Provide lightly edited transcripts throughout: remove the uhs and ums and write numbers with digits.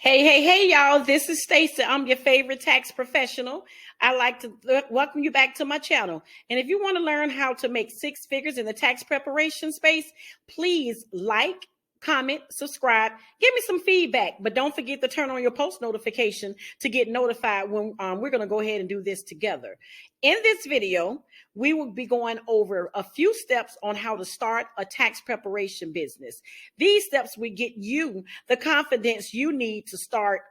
Hey, y'all. This is Stacy. I'm your favorite tax professional. I'd like to welcome you back to my channel. And if you want to learn how to make six figures in the tax preparation space, please like, comment, subscribe, give me some feedback. But don't forget to turn on your post notification to get notified when we're going to go ahead and do this together. In this video, we will be going over a few steps on how to start a tax preparation business. These steps will get you the confidence you need to start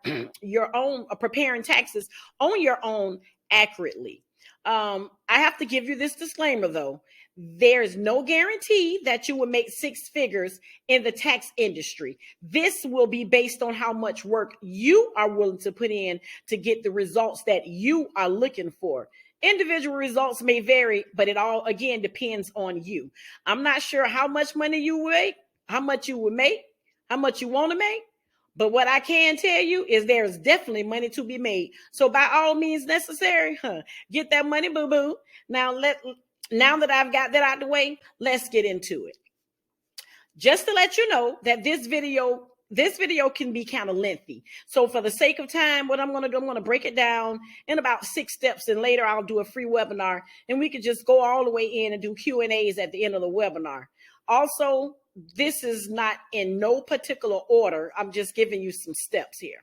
your own preparing taxes on your own accurately. I have to give you this disclaimer though. There's no guarantee that you will make six figures in the tax industry. This will be based on how much work you are willing to put in to get the results that you are looking for. Individual results may vary, but it all again depends on you. I'm not sure how much money you make, how much you will make, how much you want to make. But what I can tell you is there's definitely money to be made. So by all means necessary, get that money, boo-boo. Now that I've got that out the way, let's get into it. Just to let you know that this video can be kind of lengthy. So for the sake of time, what I'm going to do, I'm going to break it down in about 6 steps, and later I'll do a free webinar and we could just go all the way in and do Q&As at the end of the webinar. Also, this is not in no particular order. I'm just giving you some steps here.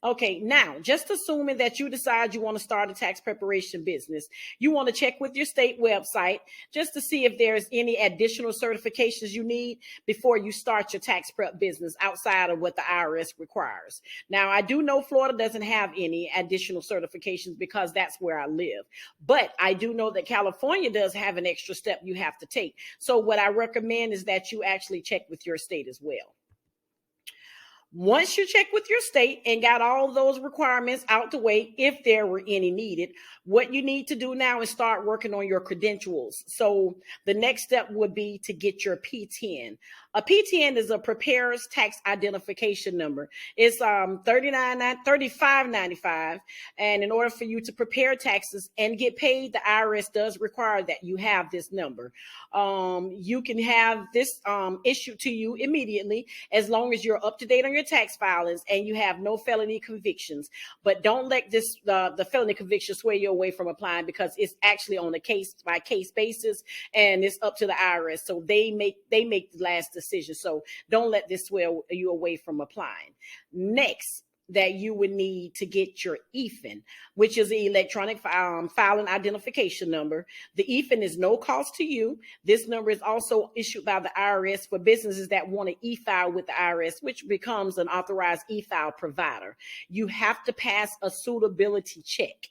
Okay, now, just assuming that you decide you want to start a tax preparation business, you want to check with your state website just to see if there's any additional certifications you need before you start your tax prep business outside of what the IRS requires. Now, I do know Florida doesn't have any additional certifications because that's where I live, but I do know that California does have an extra step you have to take. So what I recommend is that you actually check with your state as well. Once you check with your state and got all those requirements out the way, if there were any needed, what you need to do now is start working on your credentials. So the next step would be to get your P10. A P10 is a preparer's tax identification number. It's $35.95. And in order for you to prepare taxes and get paid, the IRS does require that you have this number. You can have this issued to you immediately as long as you're up to date on your tax filings and you have no felony convictions. But don't let this the felony conviction sway you away from applying, because it's actually on a case by case basis and it's up to the IRS. So they make the last decision. So don't let this sway you away from applying. Next, that you would need to get your EIFN, which is the electronic filing identification number. The EIFN is no cost to you. This number is also issued by the IRS for businesses that want to e-file with the IRS, which becomes an authorized e-file provider. You have to pass a suitability check.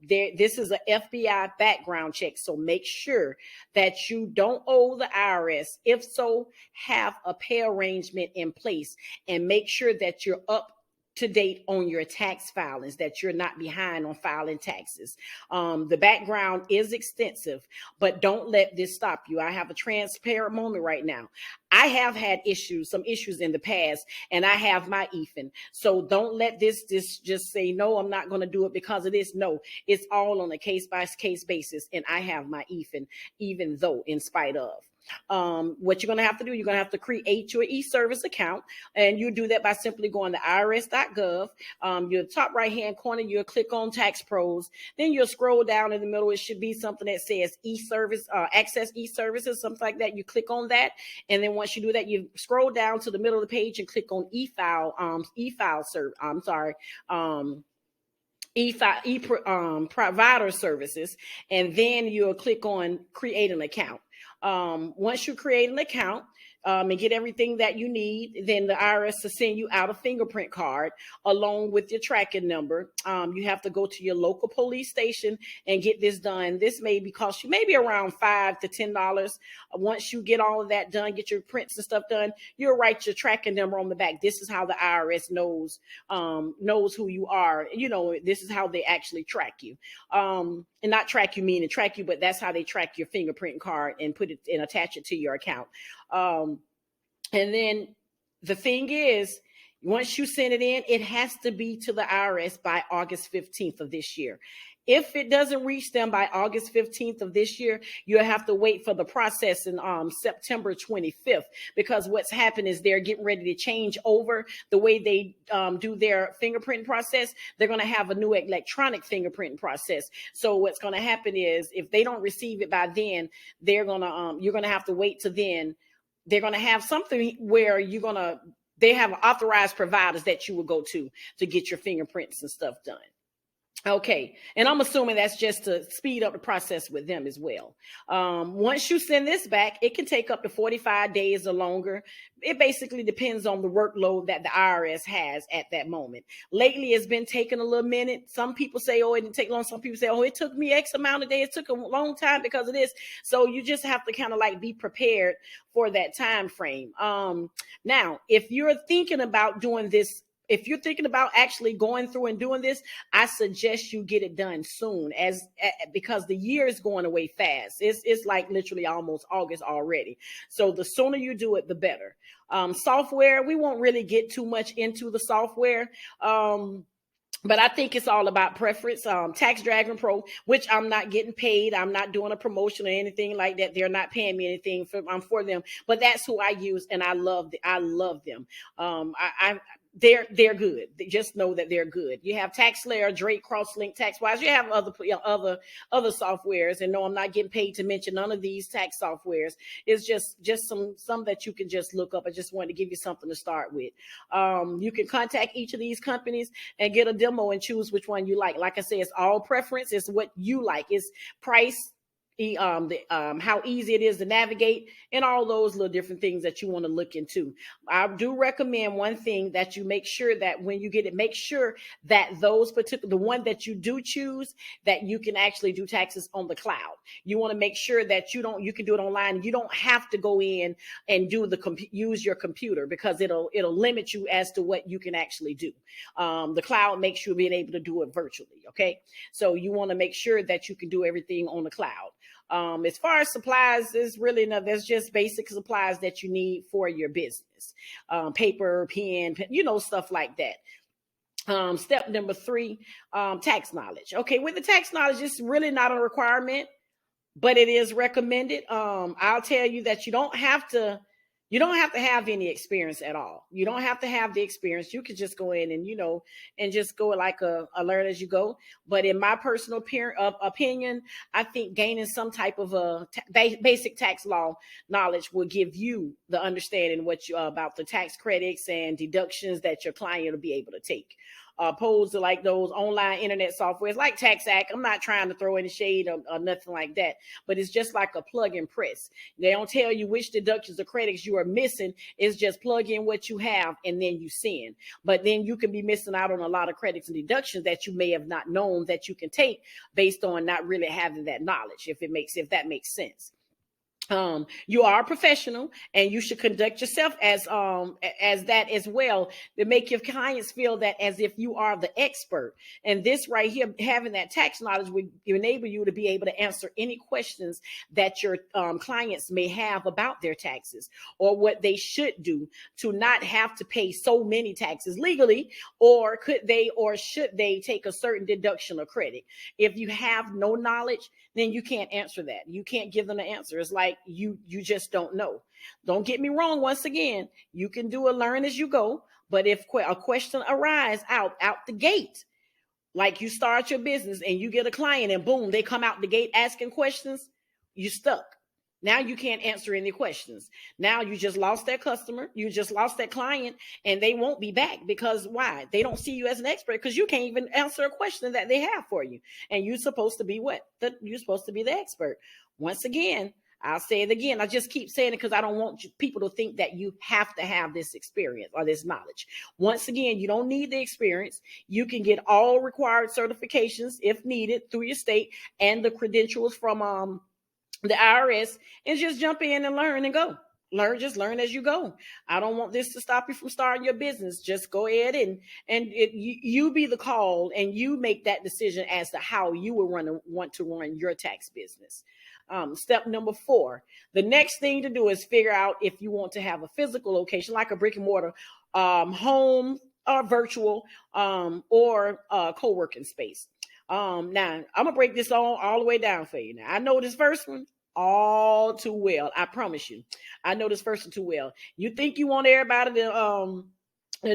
This is an FBI background check, so make sure that you don't owe the IRS. If so, have a pay arrangement in place and make sure that you're up to date on your tax filings, that you're not behind on filing taxes. The background is extensive, but don't let this stop you. I have a transparent moment right now. I have had some issues in the past, and I have my EIFN. So don't let this just say, no, I'm not going to do it because of this. No, it's all on a case-by-case basis, and I have my EIFN, even though in spite of. What you're going to have to do, you're going to have to create your e-service account, and you do that by simply going to irs.gov. Your top right hand corner, you'll click on Tax Pros. Then you'll scroll down in the middle. It should be something that says e-service, access e-services, something like that. You click on that, and then once you do that, you scroll down to the middle of the page and click on provider services, and then you'll click on create an account. Once you create an account and get everything that you need, then the IRS will send you out a fingerprint card along with your tracking number. You have to go to your local police station and get this done. This may cost you maybe around $5 to $10. Once you get all of that done, get your prints and stuff done, you'll write your tracking number on the back. This is how the IRS knows who you are. You know, this is how they actually track you. And not track you meaning track you, but that's how they track your fingerprint card and put it and attach it to your account. And then the thing is, once you send it in, it has to be to the IRS by August 15th of this year. If it doesn't reach them by August 15th of this year, you'll have to wait for the process in September 25th, because what's happened is they're getting ready to change over the way they do their fingerprinting process. They're going to have a new electronic fingerprinting process. So what's going to happen is if they don't receive it by then, you're going to have to wait till then. They're going to have something where they have authorized providers that you will go to get your fingerprints and stuff done. Okay, and I'm assuming that's just to speed up the process with them as well. Once you send this back, it can take up to 45 days or longer. It basically depends on the workload that the IRS has at that moment. Lately, it's been taking a little minute. Some people say, oh, it didn't take long. Some people say, oh, it took me X amount of days. It took a long time because of this. So you just have to kind of like be prepared for that time frame. Now, if you're thinking about doing this, if you're thinking about actually going through and doing this, I suggest you get it done soon, because the year is going away fast. It's like literally almost August already. So the sooner you do it, the better. Software, we won't really get too much into the software. But I think it's all about preference. Tax Dragon Pro, which I'm not getting paid. I'm not doing a promotion or anything like that. They're not paying me anything for them. But that's who I use, and I love them. They're good. Just know that they're good. You have TaxSlayer, Drake, Crosslink, TaxWise. You have other softwares. And no, I'm not getting paid to mention none of these tax softwares. It's just some that you can just look up. I just wanted to give you something to start with. You can contact each of these companies and get a demo and choose which one you like. Like I said, it's all preference. It's what you like. It's price, how easy it is to navigate, and all those little different things that you want to look into. I do recommend one thing, that you make sure that when you get it, make sure that the one that you do choose, that you can actually do taxes on the cloud. You want to make sure that you can do it online. You don't have to go in and use your computer, because it'll limit you as to what you can actually do. The cloud makes you being able to do it virtually. Okay. So you want to make sure that you can do everything on the cloud. As far as supplies, there's just basic supplies that you need for your business. Paper, pen, stuff like that. Step number 3, tax knowledge. Okay, with the tax knowledge, it's really not a requirement, but it is recommended. I'll tell you that you don't have to have any experience at all. You don't have to have the experience. You could just go in and just go like a learn as you go. But in my personal opinion, I think gaining some type of basic tax law knowledge will give you the understanding about the tax credits and deductions that your client will be able to take. Opposed to like those online internet softwares like TaxAct. I'm not trying to throw any shade or nothing like that, but it's just like a plug and press. They don't tell you which deductions or credits you are missing. It's just plug in what you have and then you send. But then you can be missing out on a lot of credits and deductions that you may have not known that you can take based on not really having that knowledge, if that makes sense. You are a professional, and you should conduct yourself as that as well, to make your clients feel that as if you are the expert. And this right here, having that tax knowledge, would enable you to be able to answer any questions that your clients may have about their taxes, or what they should do to not have to pay so many taxes legally, or should they take a certain deduction or credit. If you have no knowledge, then you can't answer that. You can't give them the answer. It's like you just don't know. Don't get me wrong. Once again, you can do a learn as you go, but if a question arises out the gate, like you start your business and you get a client and boom, they come out the gate asking questions, you stuck. Now you can't answer any questions. Now you just lost that customer. You just lost that client, and they won't be back. Because why? They don't see you as an expert, because you can't even answer a question that they have for you. And you're supposed to be you're supposed to be the expert. Once again, I'll say it again. I just keep saying it because I don't want people to think that you have to have this experience or this knowledge. Once again, you don't need the experience. You can get all required certifications if needed through your state, and the credentials from the IRS, and just jump in and learn and go. Just learn as you go. I don't want this to stop you from starting your business. Just go ahead and you be the call, and you make that decision as to how you will want to run your tax business. Step number 4, the next thing to do is figure out if you want to have a physical location, like a brick and mortar home, or virtual, or co-working space. Now I'm gonna break this all the way down for you. Now I know this first one all too well. I promise you, I know this first one too well. You think you want everybody to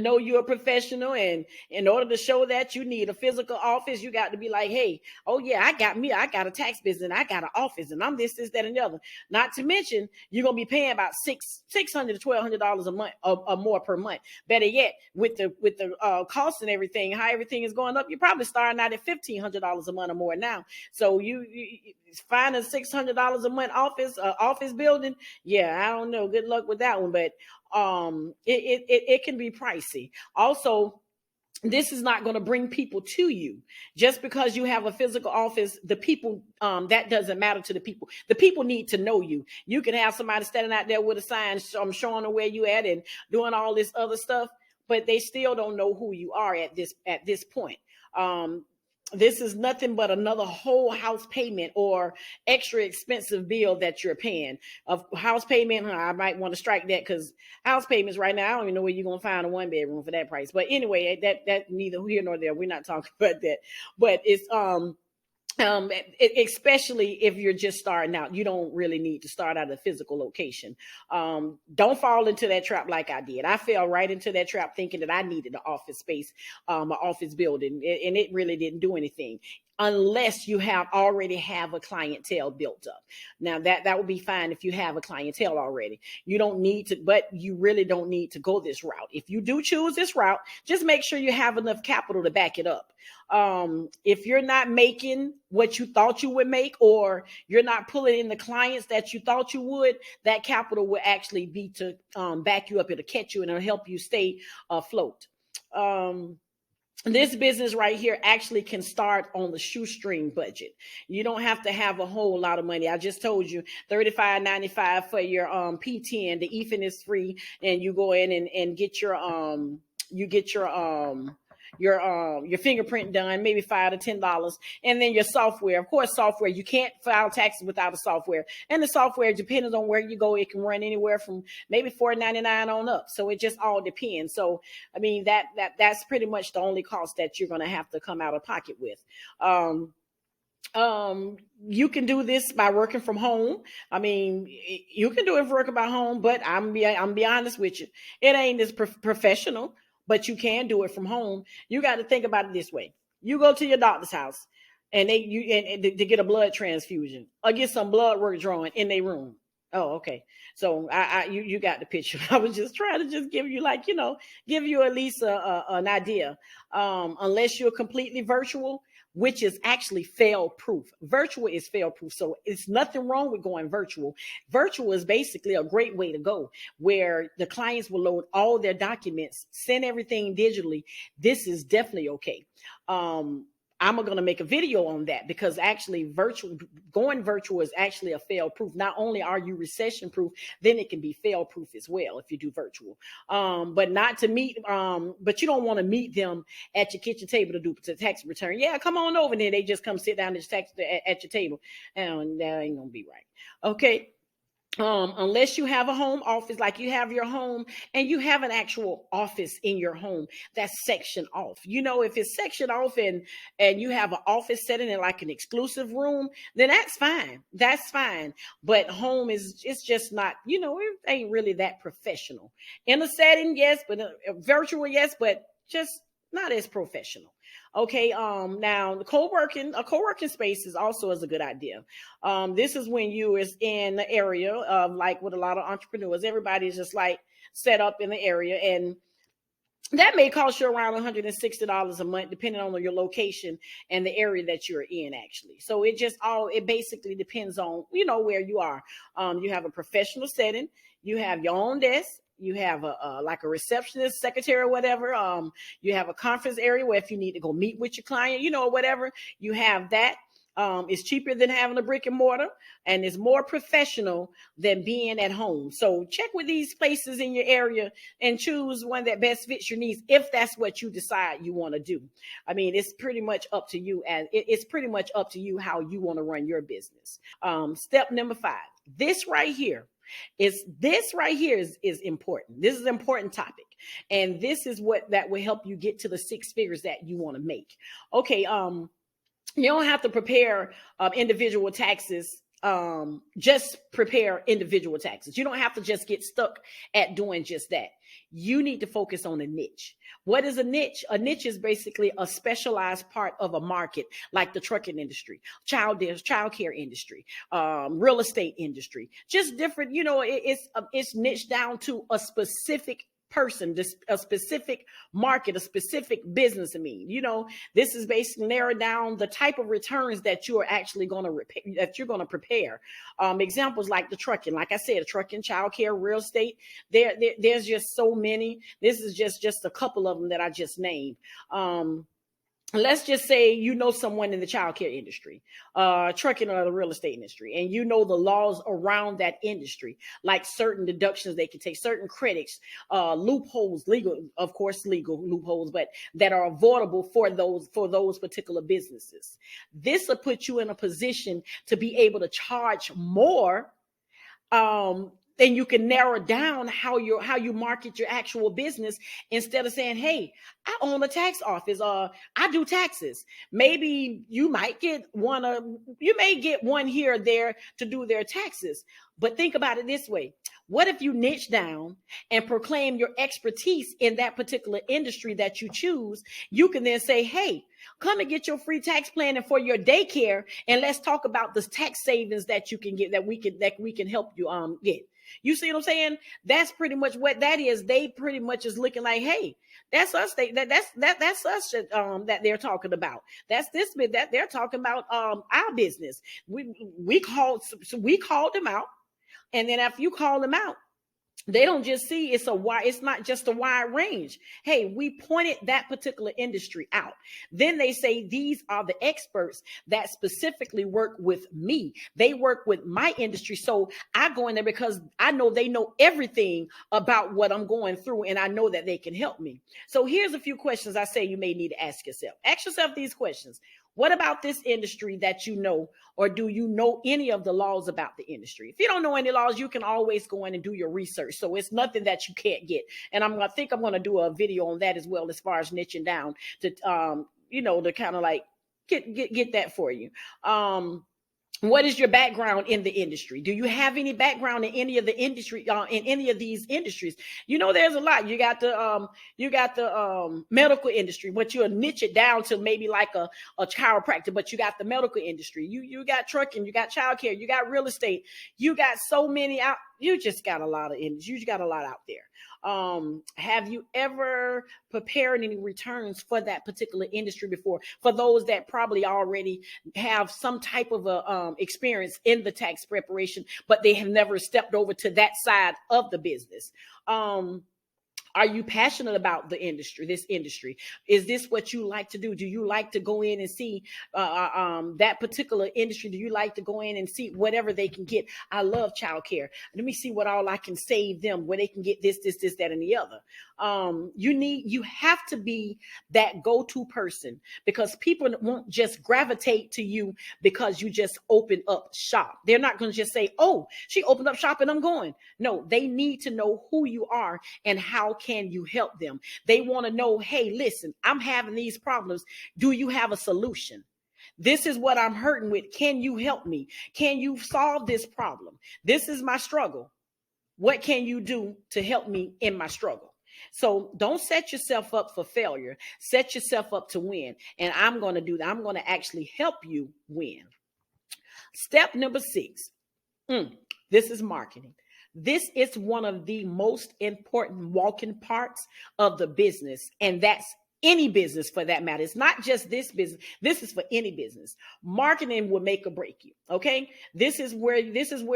know you're a professional, and in order to show that, you need a physical office. You got to be like, hey, oh yeah, I got a tax business, and I got an office, and I'm this, that, and the other. Not to mention, you're gonna be paying about $600 to $1,200 a month or more per month. Better yet, with the cost and everything, how everything is going up, you're probably starting out at $1,500 a month or more now. So you find a $600 a month office building. Yeah, I don't know. Good luck with that one, but it can be pricey. Also, this is not going to bring people to you. Just because you have a physical office, the people, that doesn't matter to the people. The people need to know you. You can have somebody standing out there with a sign showing them where you at and doing all this other stuff, but they still don't know who you are at this point. This is nothing but another whole house payment or extra expensive bill that you're paying. Of house payment, I might want to strike that, because house payments right now, I don't even know where you're gonna find a 1 bedroom for that price. But anyway, that neither here nor there. We're not talking about that. But it's especially if you're just starting out, you don't really need to start out at a physical location. Don't fall into that trap like I did. I fell right into that trap thinking that I needed an office space, an office building, and it really didn't do anything unless you already have a clientele built up. Now that would be fine if you have a clientele already. You don't need to, but you really don't need to go this route. If you do choose this route, just make sure you have enough capital to back it up. If you're not making what you thought you would make, or you're not pulling in the clients that you thought you would, that capital will actually be to back you up. It'll catch you and it'll help you stay afloat. This business right here actually can start on the shoestring budget. You don't have to have a whole lot of money. I just told you $35.95 for your P10. The EFIN is free, and you go in and get your fingerprint done, maybe $5 to $10, and then your software. Of course, software, you can't file taxes without a software, and the software, depending on where you go, it can run anywhere from maybe $4.99 on up. So it just all depends. So I mean, that's pretty much the only cost that you're going to have to come out of pocket with. You can do this by working from home. I mean, you can do it for working by home, but I'm be honest with you, it ain't as professional. But you can do it from home. You got to think about it this way. You go to your doctor's house and to get a blood transfusion or get some blood work drawn in their room. Oh, okay. So you got the picture. I was just trying to just give you give you at least an idea. Unless you're completely virtual, which is actually fail proof. Virtual is fail proof. So it's nothing wrong with going virtual. Virtual is basically a great way to go, where the clients will load all their documents, send everything digitally. This is definitely okay. I'm going to make a video on that, because actually going virtual is actually a fail proof. Not only are you recession proof, then it can be fail proof as well if you do virtual. But not to meet, but you don't want to meet them at your kitchen table to do the tax return. Yeah, come on over there. They just come sit down at your table, and that ain't going to be right. Okay. Unless you have a home office, like you have your home and you have an actual office in your home that's sectioned off. If it's sectioned off and you have an office setting in like an exclusive room, then that's fine. That's fine. But home it's just not, it ain't really that professional. In a setting, yes, but virtual, yes, but just not as professional. Okay. Now a co-working space is also a good idea. This is when you is in the area of, like with a lot of entrepreneurs, everybody's just like set up in the area, and that may cost you around $160 a month, depending on your location and the area that you're in, actually. So it basically depends on, where you are. You have a professional setting, you have your own desk, you have like a receptionist, secretary, or whatever. You have a conference area where if you need to go meet with your client, or whatever, you have that. It's cheaper than having a brick and mortar, and it's more professional than being at home. So check with these places in your area and choose one that best fits your needs, if that's what you decide you want to do. I mean, it's pretty much up to you, and it's pretty much up to you how you want to run your business. Step number 5. This right here is important. This is an important topic, and this is that will help you get to the 6 figures that you want to make. Okay. You don't have to prepare individual taxes. Just prepare individual taxes. You don't have to just get stuck at doing just that. You need to focus on a niche. What is a niche? A niche is basically a specialized part of a market, like the trucking industry, child care industry, real estate industry, just different. It's niche down to a specific person, just a specific market, a specific business. This is basically narrow down the type of returns that you are actually going to prepare. Examples like the trucking, like I said, trucking, childcare, real estate. There's just so many. This is just a couple of them that I just named. Let's just say someone in the childcare industry, trucking, or the real estate industry, and the laws around that industry, like certain deductions they can take, certain credits, loopholes, legal loopholes, but that are avoidable for those particular businesses. This will put you in a position to be able to charge more. Then you can narrow down how you market your actual business, instead of saying, hey, I own a tax office, I do taxes. Maybe you may get one here or there to do their taxes. But think about it this way. What if you niche down and proclaim your expertise in that particular industry that you choose? You can then say, hey, come and get your free tax planning for your daycare, and let's talk about the tax savings that you can get, that we can help you get. You see what I'm saying? That's pretty much what that is. They pretty much is looking like, hey, that's us. That's us that they're talking about. That's this bit that they're talking about our business. We called them out, and then after you call them out, they don't just see it's not just a wide range. Hey, we pointed that particular industry out. Then they say, these are the experts that specifically work with me. They work with my industry. So I go in there because I know they know everything about what I'm going through, and I know that they can help me. So here's a few questions I say you may need to ask yourself. Ask yourself these questions. What about this industry that you know, or do you know any of the laws about the industry? If you don't know any laws, you can always go in and do your research. So it's nothing that you can't get. And I'm going to do a video on that as well, as far as niching down to, to kind of like get that for you. What is your background in the industry? Do you have any background in any of the industry, in any of these industries? There's a lot. You got the medical industry, but you'll niche it down to maybe like a chiropractor, but you got the medical industry. You got trucking, you got childcare, you got real estate. You got so many out. You just got a lot of industries. You got a lot out there. Have you ever prepared any returns for that particular industry before? For those that probably already have some type of a experience in the tax preparation, but they have never stepped over to that side of the business. Are you passionate about this industry? Is this what you like to do? Do you like to go in and see that particular industry? Do you like to go in and see whatever they can get? I love childcare. Let me see what all I can save them, where they can get this, that, and the other. You have to be that go-to person, because people won't just gravitate to you because you just open up shop. They're not going to just say, oh, she opened up shop and I'm going. No, they need to know who you are and how can you help them. They want to know, hey, listen, I'm having these problems. Do you have a solution? This is what I'm hurting with. Can you help me? Can you solve this problem? This is my struggle. What can you do to help me in my struggle? So don't set yourself up for failure. Set yourself up to win. And I'm going to do that. I'm going to actually help you win. Step number 6. This is marketing. This is one of the most important walking parts of the business, and that's any business for that matter. It's not just this business. This is for any business. Marketing will make or break you. Okay. This is where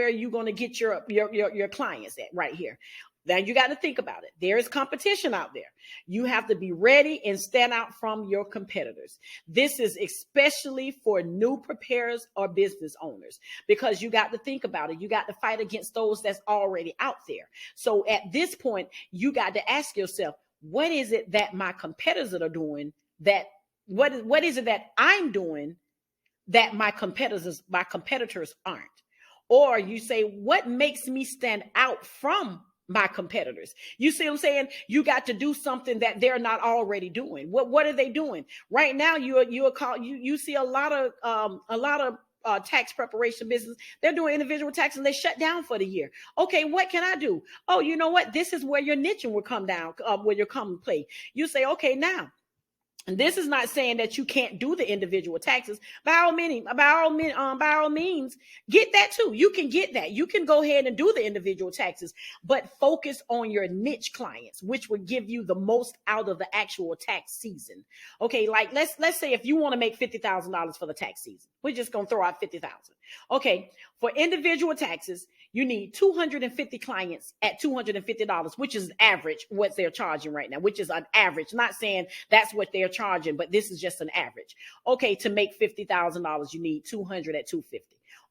you're going to get your clients at right here. Now you got to think about it. There is competition out there. You have to be ready and stand out from your competitors. This is especially for new preparers or business owners, because you got to think about it. You got to fight against those that's already out there. So at this point, you got to ask yourself, what is it that my competitors are doing? What is it that I'm doing that my competitors aren't? Or you say, what makes me stand out from my competitors. You see what I'm saying? You got to do something that they're not already doing. What are they doing right now? You see a lot of tax preparation business. They're doing individual tax and they shut down for the year. Okay, what can I do? Oh, you know what? This is where your niching will come down, where you come and play. You say, okay, now. And this is not saying that you can't do the individual taxes. By all means, get that too. You can get that. You can go ahead and do the individual taxes, but focus on your niche clients, which will give you the most out of the actual tax season. Okay, like let's say if you want to make $50,000 for the tax season, we're just gonna throw out 50,000. Okay, for individual taxes, you need 250 clients at $250, which is average what they're charging right now, which is an average. Not saying that's what they're charging, but this is just an average. Okay, to make $50,000, you need 200 at $250,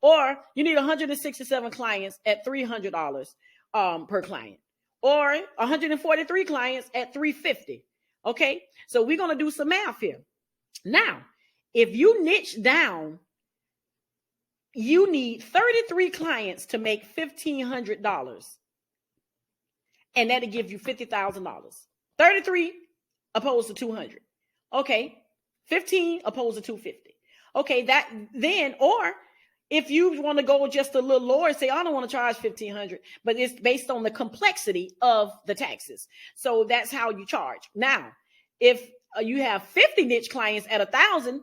or you need 167 clients at $300 per client, or 143 clients at $350. Okay, so we're gonna do some math here. Now, if you niche down, you need 33 clients to make $1,500, and that'll give you $50,000. 33 opposed to 200. Okay, 15 opposed to 250. Okay, that then, or if you want to go just a little lower and say, I don't want to charge 1,500, but it's based on the complexity of the taxes. So that's how you charge. Now, if you have 50 niche clients at 1,000,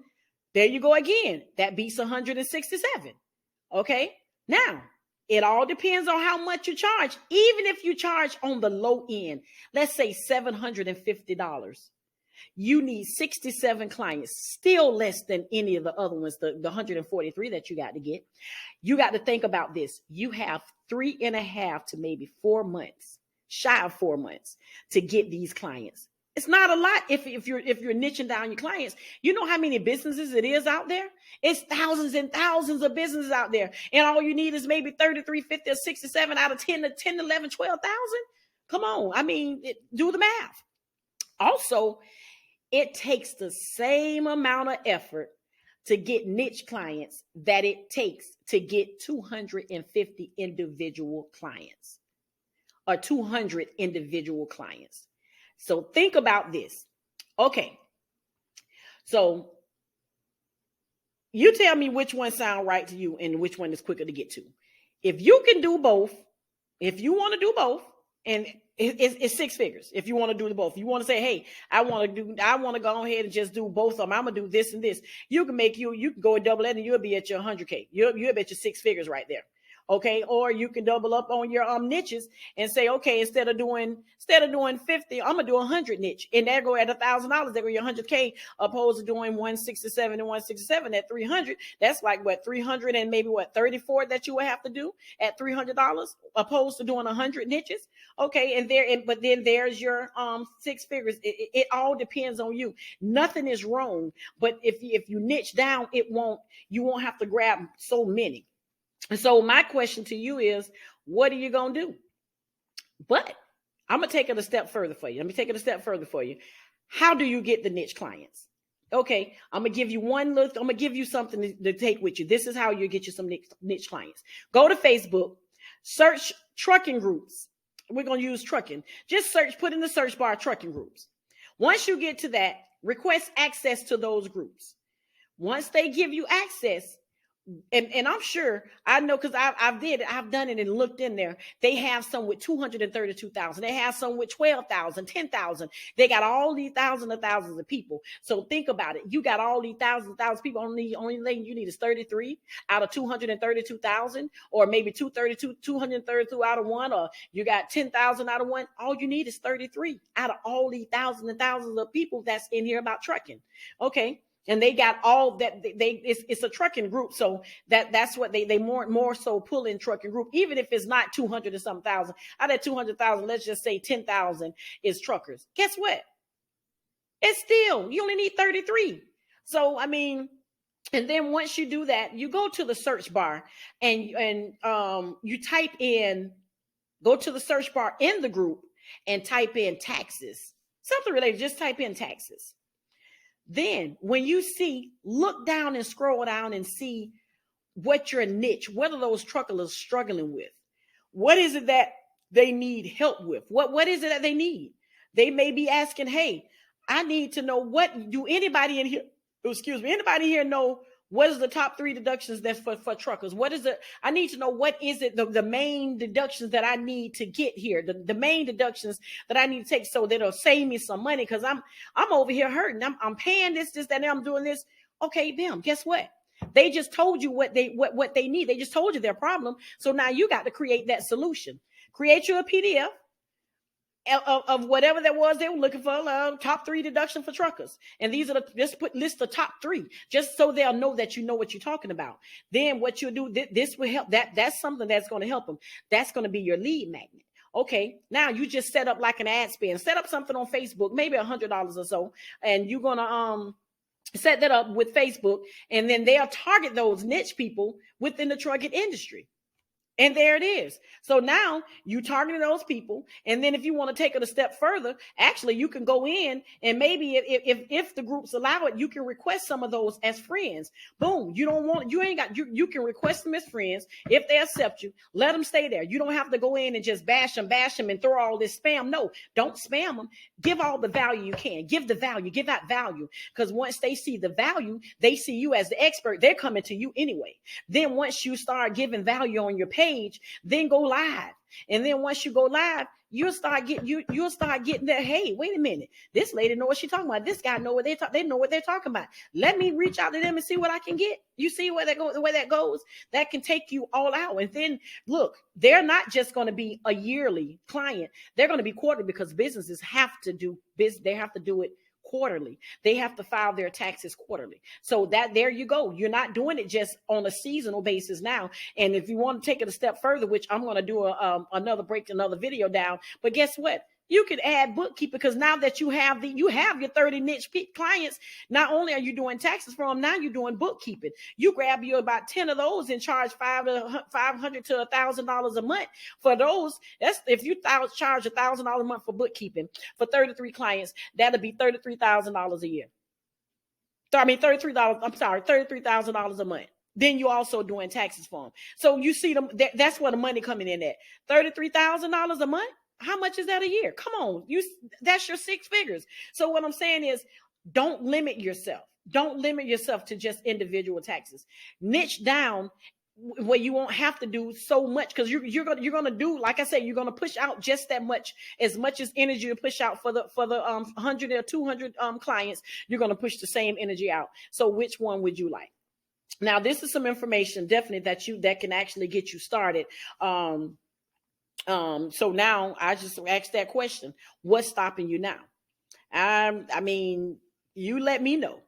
there you go again. That beats 167. Okay. Now, it all depends on how much you charge. Even if you charge on the low end, let's say $750, you need 67 clients, still less than any of the other ones, the 143 that you got to get. You got to think about this. You have 3.5 to maybe 4 months, shy of 4 months, to get these clients. It's not a lot if you're niching down your clients. You know how many businesses it is out there? It's thousands and thousands of businesses out there. And all you need is maybe 33, 50, or 67 out of 10 to 10, 11, 12,000. Come on. I mean, do the math. Also, it takes the same amount of effort to get niche clients that it takes to get 250 individual clients or 200 individual clients. So think about this. Okay. So you tell me which one sound right to you and which one is quicker to get to. If you can do both, if you want to do both, and it's 6 figures. If you want to do the both, you want to say, hey, I want to go ahead and just do both of them. I'm going to do this and this. You can go and double that and you'll be at your 100K. You'll be at your 6 figures right there. Okay. Or you can double up on your niches and say, okay, instead of doing 50, I'm gonna do 100 niche, and there go at $1,000. There go your 100K, opposed to doing 167 and 167 at 300. That's like what 300 and maybe 34 that you would have to do at $300, opposed to doing 100 niches. Okay, but then there's your 6 figures. It all depends on you. Nothing is wrong, but if you niche down, you won't have to grab so many. And so my question to you is, what are you going to do? But I'm going to take it a step further for you. Let me take it a step further for you. How do you get the niche clients? Okay, I'm going to give you I'm going to give you something to take with you. This is how you get you some niche clients. Go to Facebook, search trucking groups. We're going to use trucking. Just put in the search bar trucking groups. Once you get to that, request access to those groups. Once they give you access, and I'm sure, I know, because I've done it and looked in there. They have some with 232,000. They have some with 12,000, 10,000. They got all these thousands of people. So think about it. You got all these thousands of people. Only thing you need is 33 out of 232,000, or maybe 232 out of one, or you got 10,000 out of one. All you need is 33 out of all these thousands and thousands of people that's in here about trucking. Okay. And they got all that. It's a trucking group, so that's what they more so pull in trucking group. Even if it's not 200 or some thousand, out of 200,000, let's just say 10,000 is truckers. Guess what? It's still, you only need 33. So I mean, and then once you do that, you go to the search bar and you type in, go to the search bar in the group and type in taxes, something related. Just type in taxes. Then when you see, look down and scroll down and see what your niche, what are those truckers struggling with? What is it that they need help with. What is it that they need? They may be asking, hey, I need to know what do anybody in here, excuse me, anybody here know what is the top 3 deductions that's for truckers? What is it? I need to know what is it, the main deductions that I need to get here, the main deductions that I need to take so that'll save me some money because I'm over here hurting. I'm paying this, that, and I'm doing this. Okay, bam, guess what? They just told you what they need. They just told you their problem. So now you got to create that solution. Create you a PDF of whatever that was they were looking for, top 3 deduction for truckers. And these are list the top 3, just so they'll know that you know what you're talking about. Then what you'll do, this will help. That's something that's going to help them. That's going to be your lead magnet. Okay, now you just set up like an ad spend. Set up something on Facebook, maybe $100 or so, and you're gonna set that up with Facebook, and then they'll target those niche people within the trucking industry. And there it is. So now you targeting those people. And then if you want to take it a step further, actually you can go in and maybe if the groups allow it, you can request some of those as friends. Boom. You can request them as friends. If they accept you, let them stay there. You don't have to go in and just bash them and throw all this spam. No, don't spam them. Give all the value you can. Give the value, give that value. Because once they see the value, they see you as the expert. They're coming to you anyway. Then once you start giving value on your page, then go live. And then once you go live, you'll start getting that. Hey, wait a minute. This lady know what she's talking about. This guy know what they know what they're talking about. Let me reach out to them and see what I can get. You see where that goes, the way that goes? That can take you all out. And then look, they're not just going to be a yearly client. They're going to be quarterly because businesses have to do business. They have to do it quarterly. They have to file their taxes quarterly. So that there you go. You're not doing it just on a seasonal basis now. And if you want to take it a step further, which I'm going to do another video down, but guess what? You could add bookkeeping because now that you have your 30 niche clients, not only are you doing taxes for them, now you're doing bookkeeping. You grab you about 10 of those and charge $500 to $1,000 a month for those. That's if you charge $1,000 a month for bookkeeping for 33 clients, that'll be $33,000 a year. I mean, $33,000 a month. Then you're also doing taxes for them. So you see them. That's where the money coming in at. $33,000 a month. How much is that a year? Come on, that's your 6 figures. So what I'm saying is, don't limit yourself. Don't limit yourself to just individual taxes. Niche down where you won't have to do so much because you're gonna do, like I said, you're gonna push out just that much, as much as energy you push out for the 100 or 200 clients. You're gonna push the same energy out. So which one would you like? Now, this is some information definitely that can actually get you started. So now I just asked that question. What's stopping you now? I mean, you let me know.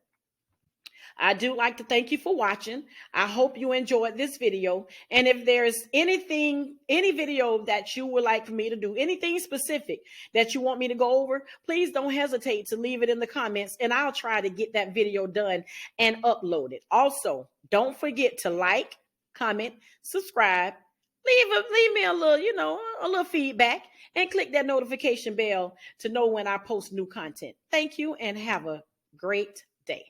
I do like to thank you for watching. I hope you enjoyed this video. And if there's any video that you would like for me to do, anything specific that you want me to go over, please don't hesitate to leave it in the comments and I'll try to get that video done and upload it. Also, don't forget to like, comment, subscribe, leave me a little feedback and click that notification bell to know when I post new content. Thank you and have a great day.